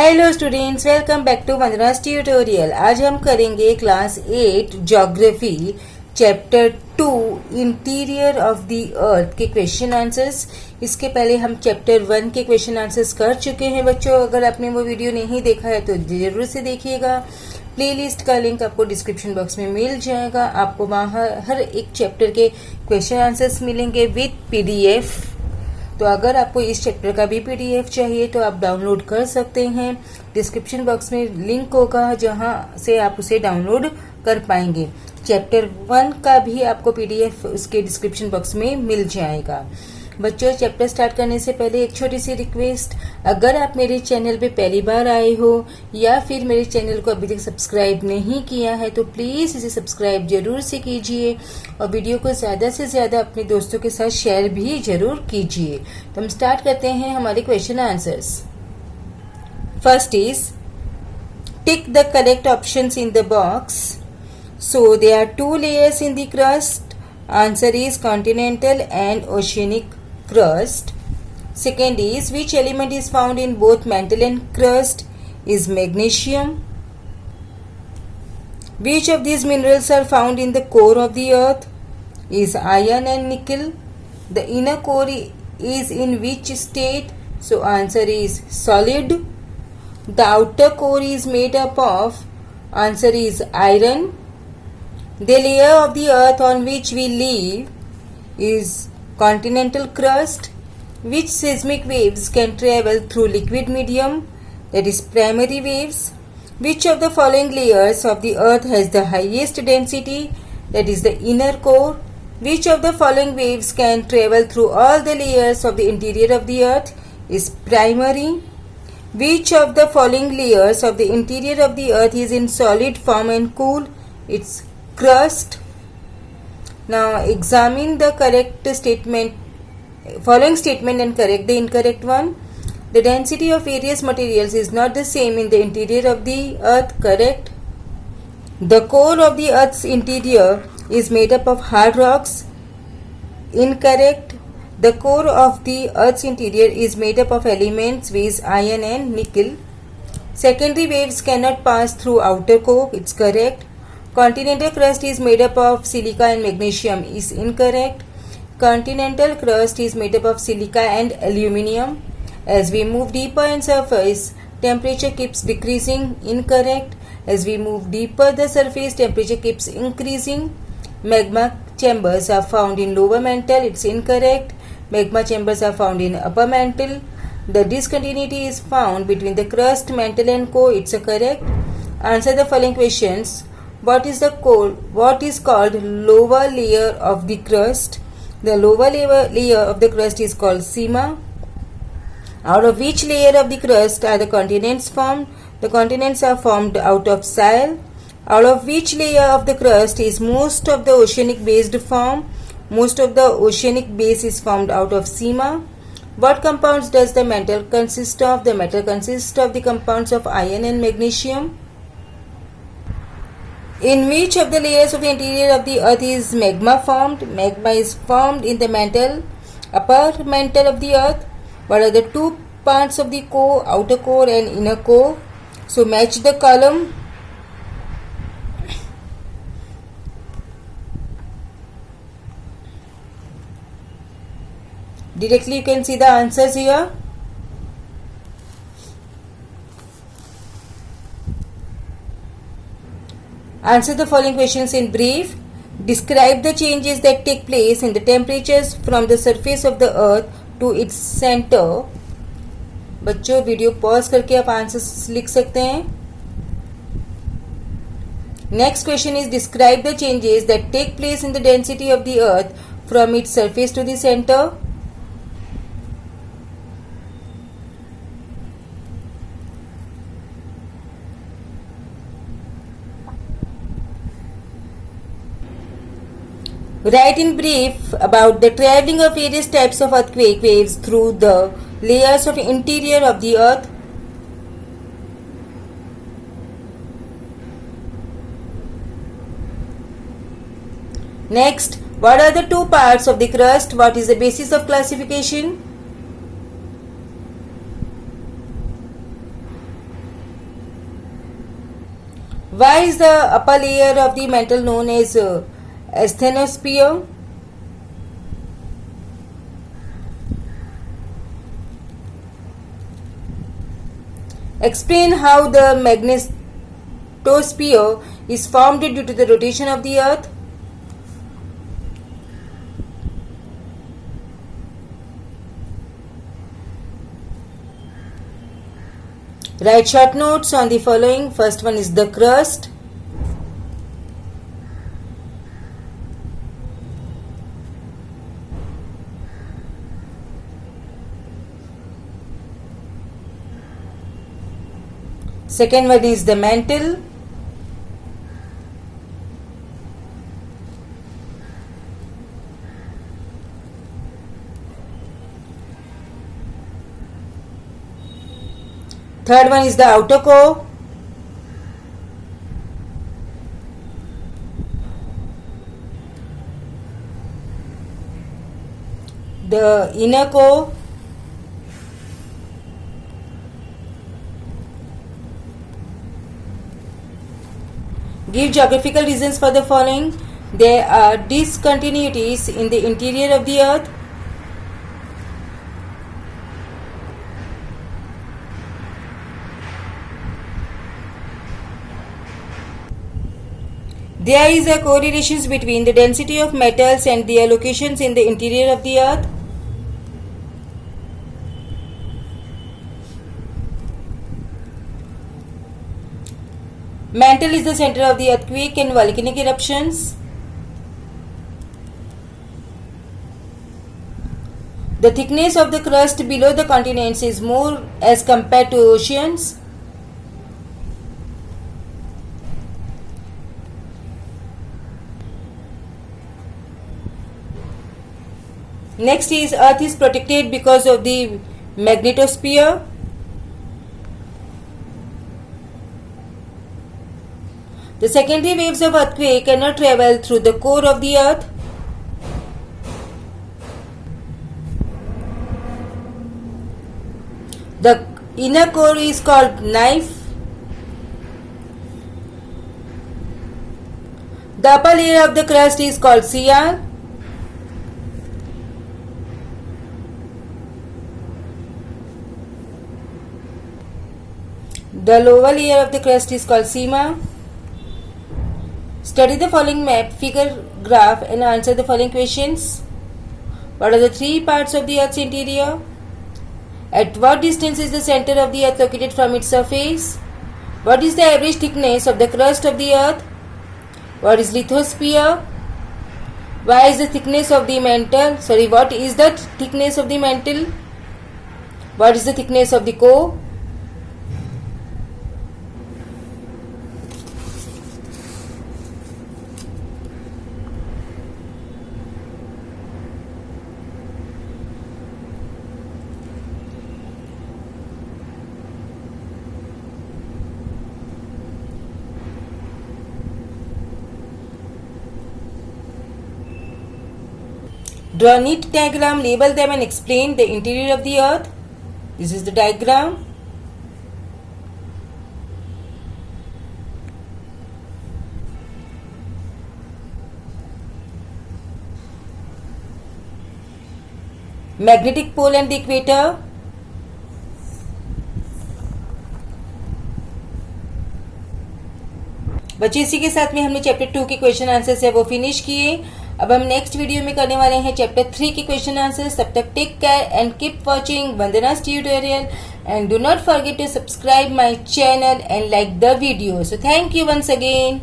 Hello students, welcome back to Vandana's tutorial. आज हम करेंगे class 8 geography chapter 2 interior of the earth के question answers. इसके पहले हम चैप्टर 1 के क्वेश्चन आंसर्स कर चुके हैं बच्चों। अगर आपने वो वीडियो नहीं देखा है तो जरूर से देखिएगा। प्लेलिस्ट का लिंक आपको डिस्क्रिप्शन बॉक्स में मिल जाएगा। आपको वहाँ हर एक चैप्टर के क्वेश्चन आंसर्स मिलेंगे विद पीडीएफ। तो अगर आपको इस चैप्टर का भी पीडीएफ चाहिए तो आप डाउनलोड कर सकते हैं। डिस्क्रिप्शन बॉक्स में लिंक होगा जहां से आप उसे डाउनलोड कर पाएंगे। चैप्टर 1 का भी आपको पीडीएफ उसके डिस्क्रिप्शन बॉक्स में मिल जाएगा। बच्चों, चैप्टर स्टार्ट करने से पहले एक छोटी सी रिक्वेस्ट, अगर आप मेरे चैनल पे पहली बार आए हो या फिर मेरे चैनल को अभी तक सब्सक्राइब नहीं किया है तो प्लीज़ इसे सब्सक्राइब जरूर से कीजिए और वीडियो को ज़्यादा से ज़्यादा अपने दोस्तों के साथ शेयर भी जरूर कीजिए। तो हम स्टार्ट करते हैं हमारे question answers. First is tick the correct options in the box. So there are 2 layers in the crust. Answer is continental and oceanic crust. Second is which element is found in both mantle and crust? Is magnesium. Which of these minerals are found in the core of the earth? Is iron and nickel. The inner core is in which state? So answer is solid. The outer core is made up of. Answer is iron. The layer of the earth on which we live is continental crust. Which seismic waves can travel through liquid medium? That is primary waves. Which of the following layers of the earth has the highest density? That is the inner core. Which of the following waves can travel through all the layers of the interior of the earth? Is primary. Which of the following layers of the interior of the earth is in solid form and cool? It's crust. Now examine the correct statement, following statement and correct the incorrect one. The density of various materials is not the same in the interior of the earth. Correct. The core of the earth's interior is made up of hard rocks. Incorrect. The core of the earth's interior is made up of elements with iron and nickel. Secondary waves cannot pass through outer core. It's correct. Continental crust is made up of silica and magnesium is incorrect. Continental crust is made up of silica and aluminium. As we move deeper in surface, temperature keeps decreasing. Incorrect. As we move deeper the surface, temperature keeps increasing. Magma chambers are found in lower mantle. It's incorrect. Magma chambers are found in upper mantle. The discontinuity is found between the crust, mantle and core. It's a correct. Answer the following questions. What is called lower layer of the crust? The lower layer of the crust is called sima. Out of which layer of the crust are the continents formed? The continents are formed out of shale. Out of which layer of the crust is most of the oceanic based form? Most of the oceanic base is formed out of sima. What compounds does the metal consist of? The metal consists of the compounds of iron and magnesium. In which of the layers of the interior of the earth is magma formed? Magma is formed in the mantle, upper mantle of the earth. What are the 2 parts of the core? Outer core and inner core. So match the column. Directly you can see the answers here. Answer the following questions in brief. Describe the changes that take place in the temperatures from the surface of the earth to its center. बच्चों, video pause करके आप answers लिख सकते हैं। Next question is describe the changes that take place in the density of the earth from its surface to the center. Write in brief about the traveling of various types of earthquake waves through the layers of interior of the earth. Next, what are the 2 parts of the crust? What is the basis of classification? Why is the upper layer of the mantle known as asthenosphere? Explain how the magnetosphere is formed due to the rotation of the earth. Write short notes on the following. First one is the crust. Second one is the mantle. Third one is the outer core. The inner core. Give geographical reasons for the following. There are discontinuities in the interior of the earth. There is a correlation between the density of metals and their locations in the interior of the earth. Mantle is the center of the earthquake and volcanic eruptions. The thickness of the crust below the continents is more as compared to oceans. Next is Earth is protected because of the magnetosphere. The secondary waves of earthquake cannot travel through the core of the earth. The inner core is called knife. The upper layer of the crust is called sear. The lower layer of the crust is called sima. Study the following map, figure, graph and answer the following questions. What are the three parts of the Earth's interior? At what distance is the center of the Earth located from its surface? What is the average thickness of the crust of the Earth? What is lithosphere? Why is the thickness of the mantle? What is the thickness of the mantle? What is the thickness of the core? Draw a neat diagram, label them and explain the interior of the earth. This is the diagram. Magnetic pole and the equator. बच्चे इसी के साथ में हमने chapter 2 के question answers है वो finish किए. अब हम नेक्स्ट वीडियो में करने वाले हैं चैप्टर 3 के क्वेश्चन आंसर्स. तब तक take care and keep watching Vandana's tutorial and do not forget to subscribe my channel and like the video. So thank you once again.